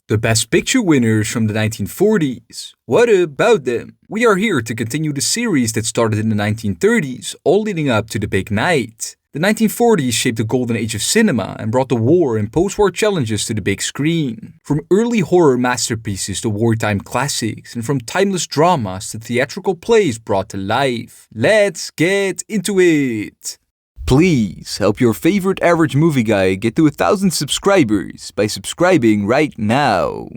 The Best Picture winners from the 1940s. What about them? We are here to continue the series that started in the 1930s, all leading up to the big night. The 1940s shaped the golden age of cinema and brought the war and post-war challenges to the big screen. From early horror masterpieces to wartime classics, and from timeless dramas to theatrical plays brought to life. Let's get into it! Please help your favorite average movie guy get to 1,000 subscribers by subscribing right now.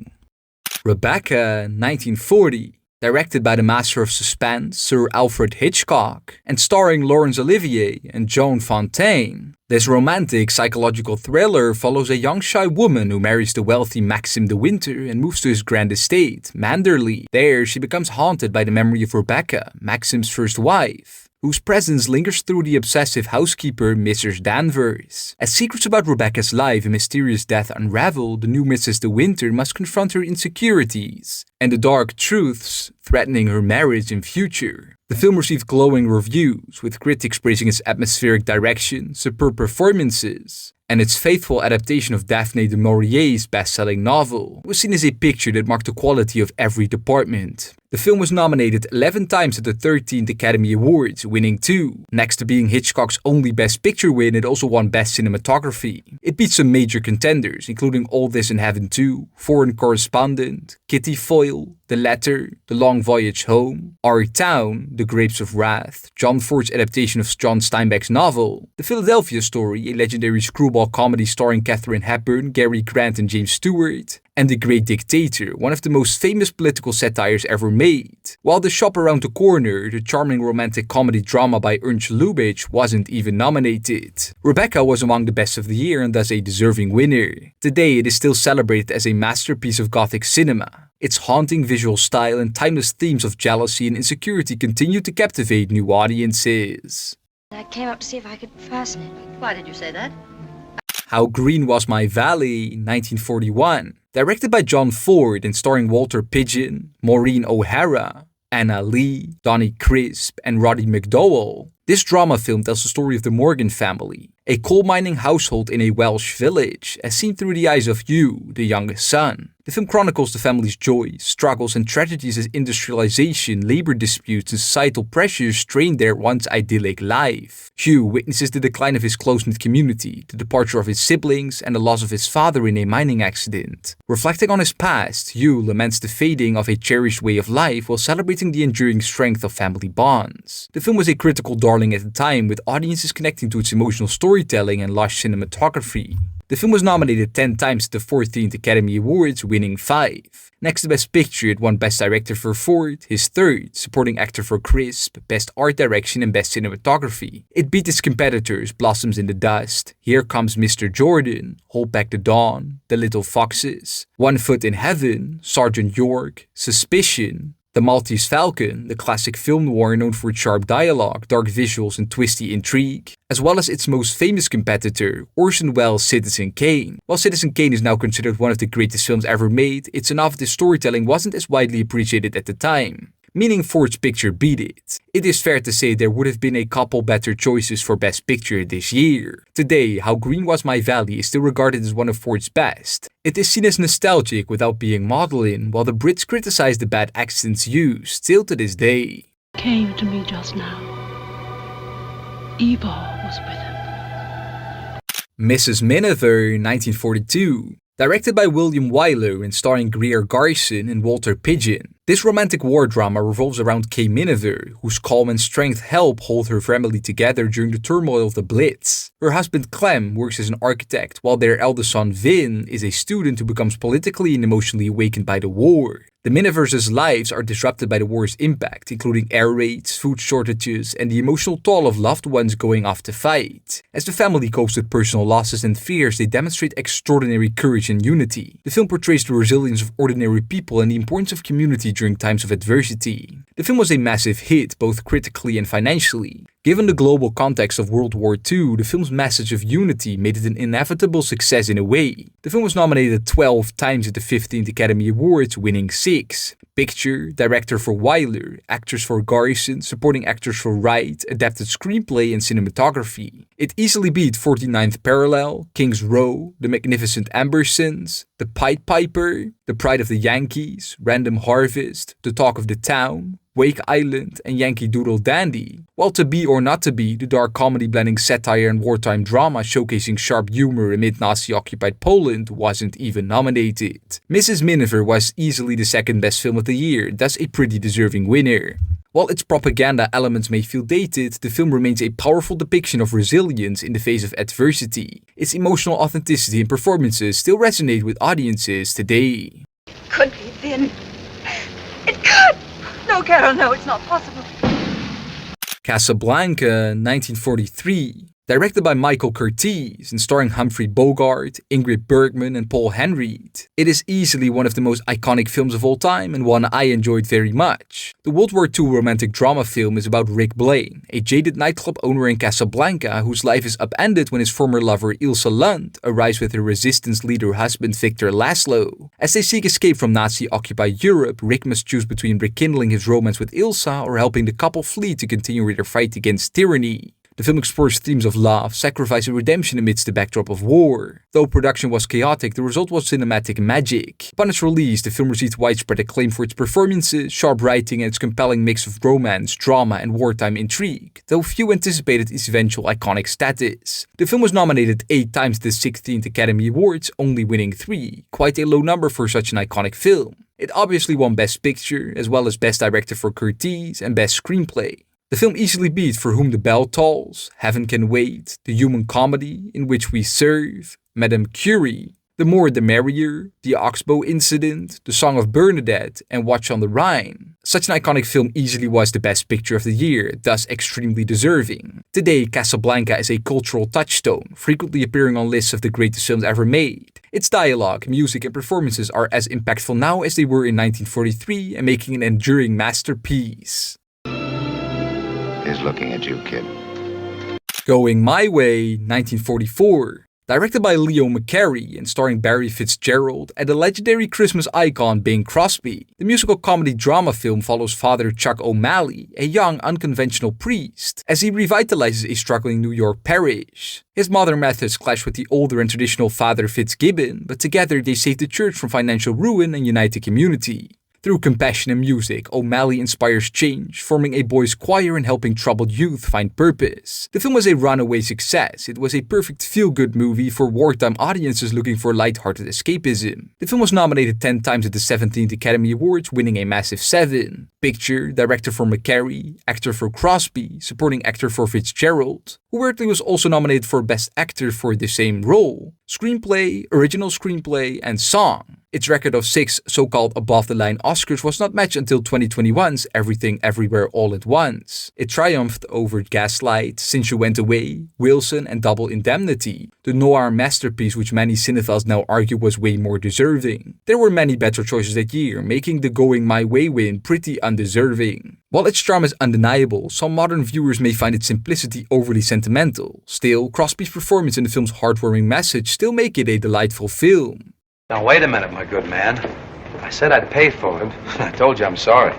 Rebecca, 1940. Directed by the master of suspense, Sir Alfred Hitchcock, and starring Laurence Olivier and Joan Fontaine. This romantic psychological thriller follows a young shy woman who marries the wealthy Maxim de Winter and moves to his grand estate, Manderley. There, she becomes haunted by the memory of Rebecca, Maxim's first wife, whose presence lingers through the obsessive housekeeper, Mrs. Danvers. As secrets about Rebecca's life and mysterious death unravel, the new Mrs. de Winter must confront her insecurities and the dark truths threatening her marriage and future. The film received glowing reviews, with critics praising its atmospheric direction, superb performances, and its faithful adaptation of Daphne du Maurier's best-selling novel. It was seen as a picture that marked the quality of every department. The film was nominated 11 times at the 13th Academy Awards, winning 2. Next to being Hitchcock's only Best Picture win, it also won Best Cinematography. It beat some major contenders, including All This in Heaven 2, Foreign Correspondent, Kitty Foyle, The Letter, The Long Voyage Home, Our Town, The Grapes of Wrath, John Ford's adaptation of John Steinbeck's novel, The Philadelphia Story, a legendary screwball comedy starring Katharine Hepburn, Cary Grant and James Stewart, and The Great Dictator, one of the most famous political satires ever made. While The Shop Around the Corner, the charming romantic comedy drama by Ernst Lubitsch, wasn't even nominated. Rebecca was among the best of the year and thus a deserving winner. Today it is still celebrated as a masterpiece of Gothic cinema. Its haunting visual style and timeless themes of jealousy and insecurity continue to captivate new audiences. I came up to see if I could fasten it. Why did you say that? How Green Was My Valley, 1941. Directed by John Ford and starring Walter Pidgeon, Maureen O'Hara, Anna Lee, Donnie Crisp, and Roddy McDowell. This drama film tells the story of the Morgan family, a coal mining household in a Welsh village, as seen through the eyes of Hugh, the youngest son. The film chronicles the family's joys, struggles, and tragedies as industrialization, labor disputes, and societal pressures strain their once idyllic life. Hugh witnesses the decline of his close-knit community, the departure of his siblings, and the loss of his father in a mining accident. Reflecting on his past, Hugh laments the fading of a cherished way of life while celebrating the enduring strength of family bonds. The film was a critical darling at the time, with audiences connecting to its emotional storytelling and lush cinematography. The film was nominated 10 times at the 14th Academy Awards, winning 5. Next to Best Picture, it won Best Director for Ford, his third, Supporting Actor for Crisp, Best Art Direction and Best Cinematography. It beat its competitors Blossoms in the Dust, Here Comes Mr. Jordan, Hold Back the Dawn, The Little Foxes, One Foot in Heaven, Sergeant York, Suspicion, The Maltese Falcon, the classic film noir known for its sharp dialogue, dark visuals, and twisty intrigue, as well as its most famous competitor, Orson Welles' Citizen Kane. While Citizen Kane is now considered one of the greatest films ever made, its innovative storytelling wasn't as widely appreciated at the time, meaning Ford's picture beat it. It is fair to say there would have been a couple better choices for Best Picture this year. Today, How Green Was My Valley is still regarded as one of Ford's best. It is seen as nostalgic without being maudlin, while the Brits criticize the bad accents used, still to this day. Came to me just now. Evil was with him. Mrs. Miniver, 1942. Directed by William Wyler and starring Greer Garson and Walter Pidgeon. This romantic war drama revolves around Kay Miniver, whose calm and strength help hold her family together during the turmoil of the Blitz. Her husband Clem works as an architect, while their eldest son Vin is a student who becomes politically and emotionally awakened by the war. The Minivers' lives are disrupted by the war's impact, including air raids, food shortages, and the emotional toll of loved ones going off to fight. As the family copes with personal losses and fears, they demonstrate extraordinary courage and unity. The film portrays the resilience of ordinary people and the importance of community during times of adversity. The film was a massive hit, both critically and financially. Given the global context of World War II, the film's message of unity made it an inevitable success in a way. The film was nominated 12 times at the 15th Academy Awards, winning 6. Picture, director for Wyler, actors for Garrison, supporting actors for Wright, adapted screenplay and cinematography. It easily beat 49th Parallel, King's Row, The Magnificent Ambersons, The Pied Piper, The Pride of the Yankees, Random Harvest, The Talk of the Town, Wake Island, and Yankee Doodle Dandy, while To Be or Not to Be, the dark comedy blending satire and wartime drama showcasing sharp humor amid Nazi-occupied Poland, wasn't even nominated. Mrs. Miniver was easily the second best film of the year, thus a pretty deserving winner. While its propaganda elements may feel dated, the film remains a powerful depiction of resilience in the face of adversity. Its emotional authenticity and performances still resonate with audiences today. Could be thin. It could! No, Carol, no, it's not possible. Casablanca, 1943. Directed by Michael Curtiz and starring Humphrey Bogart, Ingrid Bergman, and Paul Henreid. It is easily one of the most iconic films of all time and one I enjoyed very much. The World War II romantic drama film is about Rick Blaine, a jaded nightclub owner in Casablanca whose life is upended when his former lover Ilse Lund arrives with her resistance leader husband Victor Laszlo. As they seek escape from Nazi-occupied Europe, Rick must choose between rekindling his romance with Ilse or helping the couple flee to continue their fight against tyranny. The film explores themes of love, sacrifice and redemption amidst the backdrop of war. Though production was chaotic, the result was cinematic magic. Upon its release, the film received widespread acclaim for its performances, sharp writing and its compelling mix of romance, drama and wartime intrigue, though few anticipated its eventual iconic status. The film was nominated 8 times at the 16th Academy Awards, only winning 3, quite a low number for such an iconic film. It obviously won Best Picture, as well as Best Director for Curtiz and Best Screenplay. The film easily beat For Whom the Bell Tolls, Heaven Can Wait, The Human Comedy, In Which We Serve, Madame Curie, The More the Merrier, The Oxbow Incident, The Song of Bernadette, and Watch on the Rhine. Such an iconic film easily was the best picture of the year, thus extremely deserving. Today, Casablanca is a cultural touchstone, frequently appearing on lists of the greatest films ever made. Its dialogue, music, and performances are as impactful now as they were in 1943 and making an enduring masterpiece. He's looking at you, kid. Going My Way, 1944. Directed by Leo McCarey and starring Barry Fitzgerald and the legendary Christmas icon Bing Crosby, the musical comedy drama film follows Father Chuck O'Malley, a young, unconventional priest, as he revitalizes a struggling New York parish. His modern methods clash with the older and traditional Father Fitzgibbon, but together they save the church from financial ruin and unite the community. Through compassion and music, O'Malley inspires change, forming a boys' choir and helping troubled youth find purpose. The film was a runaway success. It was a perfect feel-good movie for wartime audiences looking for light-hearted escapism. The film was nominated 10 times at the 17th Academy Awards, winning a massive 7. Picture, director for McCarey, actor for Crosby, supporting actor for Fitzgerald, who weirdly was also nominated for Best Actor for the same role. Screenplay, original screenplay, and song. Its record of 6 so-called above-the-line Oscars was not matched until 2021's Everything Everywhere All at Once. It triumphed over Gaslight, Since You Went Away, Wilson, and Double Indemnity, the noir masterpiece which many cinephiles now argue was way more deserving. There were many better choices that year, making the Going My Way win pretty undeserving. While its charm is undeniable, some modern viewers may find its simplicity overly sentimental. Still, Crosby's performance and the film's heartwarming message still make it a delightful film. Now, wait a minute, my good man. I said I'd pay for it. I told you I'm sorry.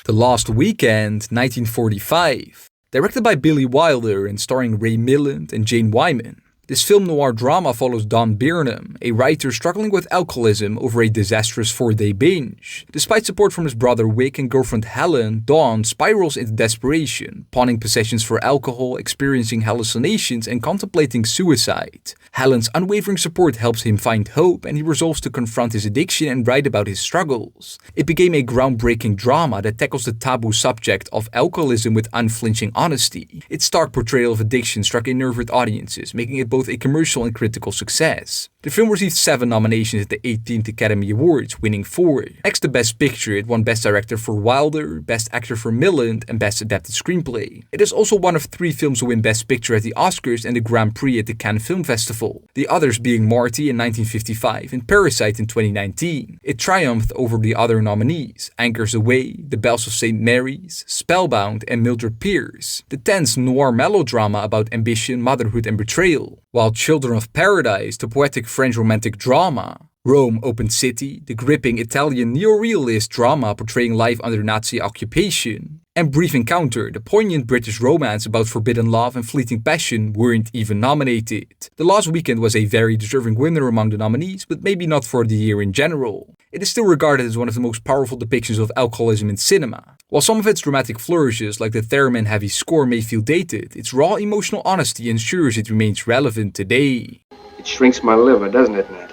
The Lost Weekend, 1945. Directed by Billy Wilder and starring Ray Milland and Jane Wyman. This film noir drama follows Don Burnham, a writer struggling with alcoholism over a disastrous 4-day binge. Despite support from his brother Wick and girlfriend Helen, Dawn spirals into desperation, pawning possessions for alcohol, experiencing hallucinations, and contemplating suicide. Helen's unwavering support helps him find hope, and he resolves to confront his addiction and write about his struggles. It became a groundbreaking drama that tackles the taboo subject of alcoholism with unflinching honesty. Its stark portrayal of addiction struck a nerve with audiences, making it both a commercial and critical success. The film received 7 nominations at the 18th Academy Awards, winning 4. Next to Best Picture, it won Best Director for Wilder, Best Actor for Milland, and Best Adapted Screenplay. It is also one of 3 films to win Best Picture at the Oscars and the Grand Prix at the Cannes Film Festival, the others being Marty in 1955 and Parasite in 2019. It triumphed over the other nominees, Anchors Away, The Bells of St. Mary's, Spellbound, and Mildred Pierce, the tense noir melodrama about ambition, motherhood, and betrayal, while Children of Paradise, the poetic French romantic drama, Rome Open City, the gripping Italian neorealist drama portraying life under Nazi occupation, and Brief Encounter, the poignant British romance about forbidden love and fleeting passion, weren't even nominated. The Lost Weekend was a very deserving winner among the nominees, but maybe not for the year in general. It is still regarded as one of the most powerful depictions of alcoholism in cinema. While some of its dramatic flourishes, like the theremin-heavy score, may feel dated, its raw emotional honesty ensures it remains relevant today. It shrinks my liver, doesn't it, Nat?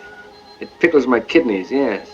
It pickles my kidneys, yes.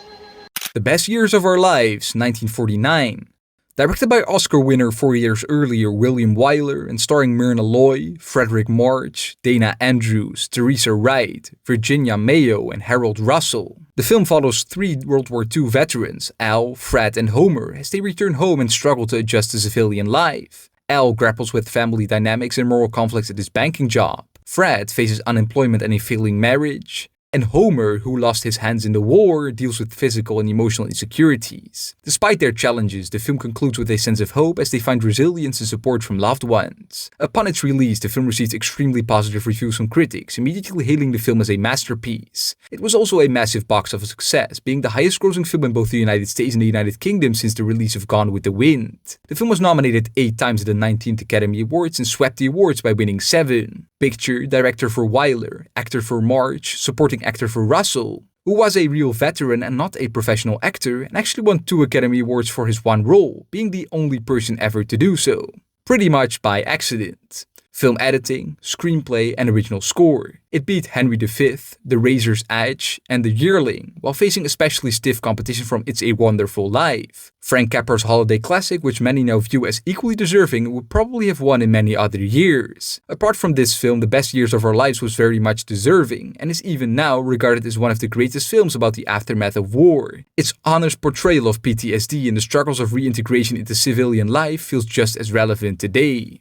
The Best Years of Our Lives, 1949. Directed by Oscar winner 4 years earlier William Wyler and starring Myrna Loy, Frederick March, Dana Andrews, Teresa Wright, Virginia Mayo, and Harold Russell. The film follows 3 World War II veterans, Al, Fred, and Homer, as they return home and struggle to adjust to civilian life. Al grapples with family dynamics and moral conflicts at his banking job. Fred faces unemployment and a failing marriage. And Homer, who lost his hands in the war, deals with physical and emotional insecurities. Despite their challenges, the film concludes with a sense of hope as they find resilience and support from loved ones. Upon its release, the film received extremely positive reviews from critics, immediately hailing the film as a masterpiece. It was also a massive box office success, being the highest grossing film in both the United States and the United Kingdom since the release of Gone with the Wind. The film was nominated 8 times at the 19th Academy Awards and swept the awards by winning 7. Picture, director for Wyler, actor for March, supporting actor for Russell, who was a real veteran and not a professional actor and actually won 2 Academy Awards for his one role, being the only person ever to do so. Pretty much by accident. Film editing, screenplay, and original score. It beat Henry V, The Razor's Edge, and The Yearling, while facing especially stiff competition from It's a Wonderful Life. Frank Capra's holiday classic, which many now view as equally deserving, would probably have won in many other years. Apart from this film, The Best Years of Our Lives was very much deserving, and is even now regarded as one of the greatest films about the aftermath of war. Its honest portrayal of PTSD and the struggles of reintegration into civilian life feels just as relevant today.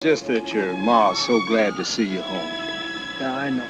Just that your ma's so glad to see you home. Yeah, I know.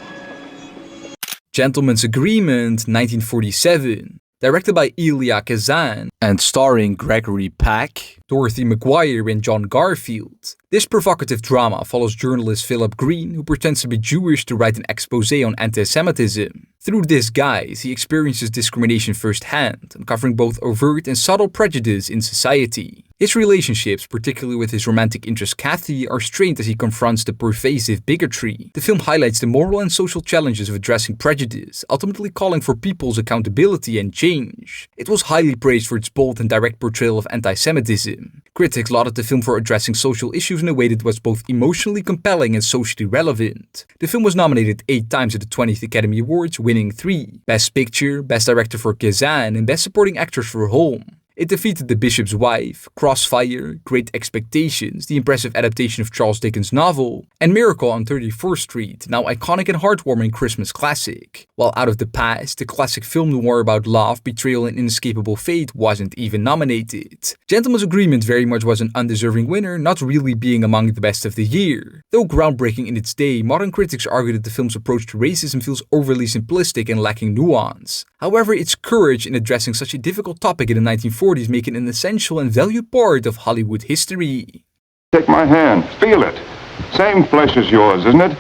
Gentleman's Agreement, 1947. Directed by Elia Kazan and starring Gregory Peck, Dorothy McGuire, and John Garfield. This provocative drama follows journalist Philip Green, who pretends to be Jewish to write an exposé on anti-Semitism. Through this guise, he experiences discrimination firsthand, uncovering both overt and subtle prejudice in society. His relationships, particularly with his romantic interest Kathy, are strained as he confronts the pervasive bigotry. The film highlights the moral and social challenges of addressing prejudice, ultimately calling for people's accountability and change. It was highly praised for its bold and direct portrayal of anti-Semitism. Critics lauded the film for addressing social issues in a way that was both emotionally compelling and socially relevant. The film was nominated 8 times at the 20th Academy Awards, winning 3. Best Picture, Best Director for Kazan, and Best Supporting Actress for Holm. It defeated The Bishop's Wife, Crossfire, Great Expectations, the impressive adaptation of Charles Dickens' novel, and Miracle on 34th Street, now iconic and heartwarming Christmas classic. While Out of the Past, the classic film noir about love, betrayal, and inescapable fate, wasn't even nominated. Gentleman's Agreement very much was an undeserving winner, not really being among the best of the year. Though groundbreaking in its day, modern critics argue that the film's approach to racism feels overly simplistic and lacking nuance. However, its courage in addressing such a difficult topic in the 1940s make it an essential and valued part of Hollywood history. Take my hand, feel it. Same flesh as yours, isn't it?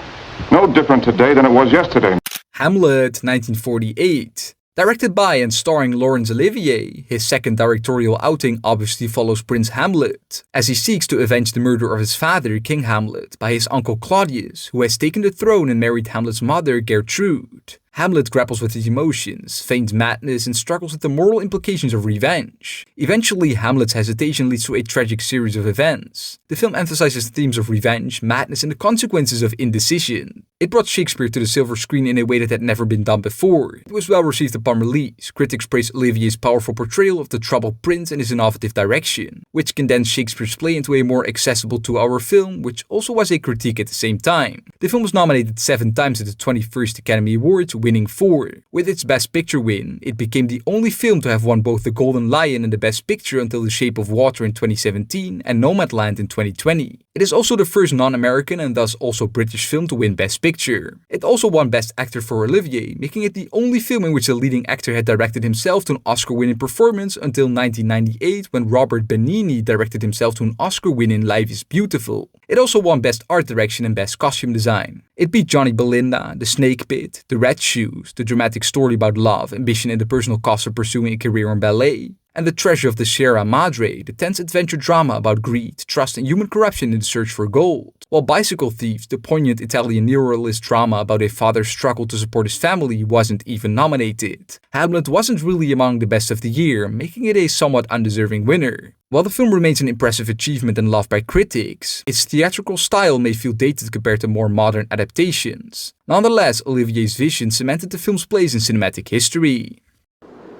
No different today than it was yesterday. Hamlet, 1948. Directed by and starring Laurence Olivier, his second directorial outing obviously follows Prince Hamlet, as he seeks to avenge the murder of his father, King Hamlet, by his uncle Claudius, who has taken the throne and married Hamlet's mother, Gertrude. Hamlet grapples with his emotions, feigns madness, and struggles with the moral implications of revenge. Eventually, Hamlet's hesitation leads to a tragic series of events. The film emphasizes themes of revenge, madness, and the consequences of indecision. It brought Shakespeare to the silver screen in a way that had never been done before. It was well received upon release. Critics praised Olivier's powerful portrayal of the troubled prince and his innovative direction, which condensed Shakespeare's play into a more accessible 2-hour film, which also was a critique at the same time. The film was nominated 7 times at the 21st Academy Awards, winning 4. With its Best Picture win, it became the only film to have won both the Golden Lion and the Best Picture until The Shape of Water in 2017 and Nomadland in 2020. It is also the first non-American and thus also British film to win Best Picture. It also won Best Actor for Olivier, making it the only film in which the leading actor had directed himself to an Oscar-winning performance until 1998 when Robert Benigni directed himself to an Oscar-winning Life is Beautiful. It also won Best Art Direction and Best Costume Design. It beat Johnny Belinda, The Snake Pit, The Red Shoes, the dramatic story about love, ambition and the personal cost of pursuing a career in ballet, and The Treasure of the Sierra Madre, the tense adventure drama about greed, trust and human corruption in the search for gold. While Bicycle Thieves, the poignant Italian neorealist drama about a father's struggle to support his family, wasn't even nominated. Hamlet wasn't really among the best of the year, making it a somewhat undeserving winner. While the film remains an impressive achievement and loved by critics, its theatrical style may feel dated compared to more modern adaptations. Nonetheless, Olivier's vision cemented the film's place in cinematic history.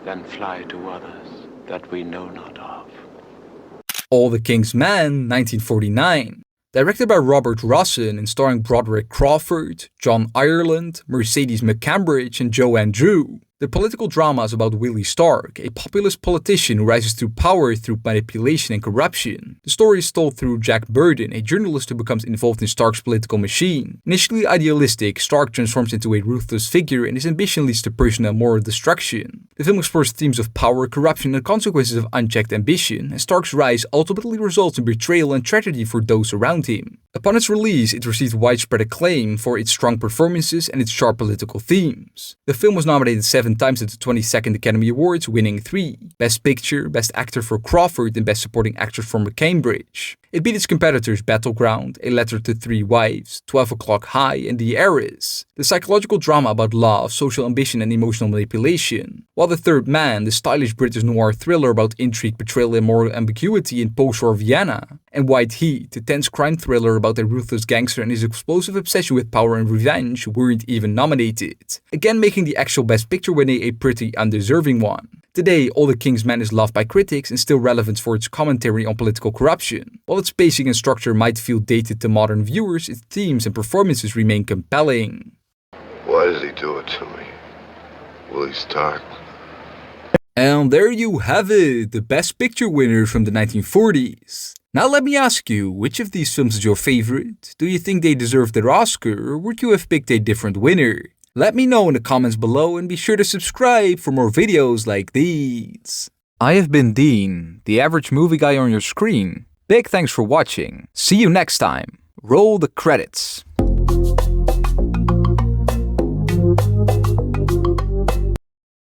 Then fly to others that we know not of. All the King's Men, 1949. Directed by Robert Rossen and starring Broderick Crawford, John Ireland, Mercedes McCambridge and Joanne Drew. The political drama is about Willie Stark, a populist politician who rises to power through manipulation and corruption. The story is told through Jack Burden, a journalist who becomes involved in Stark's political machine. Initially idealistic, Stark transforms into a ruthless figure and his ambition leads to personal and moral destruction. The film explores themes of power, corruption and the consequences of unchecked ambition, and Stark's rise ultimately results in betrayal and tragedy for those around him. Upon its release, it received widespread acclaim for its strong performances and its sharp political themes. The film was nominated 7 times at the 22nd Academy Awards, winning 3. Best Picture, Best Actor for Crawford and Best Supporting Actress for McCambridge. It beat its competitors Battleground, A Letter to Three Wives, 12 O'Clock High and The Heiress, the psychological drama about love, social ambition and emotional manipulation. While The Third Man, the stylish British noir thriller about intrigue, betrayal and moral ambiguity in post-war Vienna. And White Heat, the tense crime thriller about a ruthless gangster and his explosive obsession with power and revenge, weren't even nominated. Again making the actual Best Picture winning a pretty undeserving one. Today, All the King's Men is loved by critics and still relevant for its commentary on political corruption. While its pacing and structure might feel dated to modern viewers, its themes and performances remain compelling. Why does he do it to me? Willie Stark. And there you have it, the Best Picture winners from the 1940s. Now let me ask you, which of these films is your favorite? Do you think they deserve their Oscar, or would you have picked a different winner? Let me know in the comments below and be sure to subscribe for more videos like these. I have been Dean, the average movie guy on your screen. Big thanks for watching. See you next time. Roll the credits.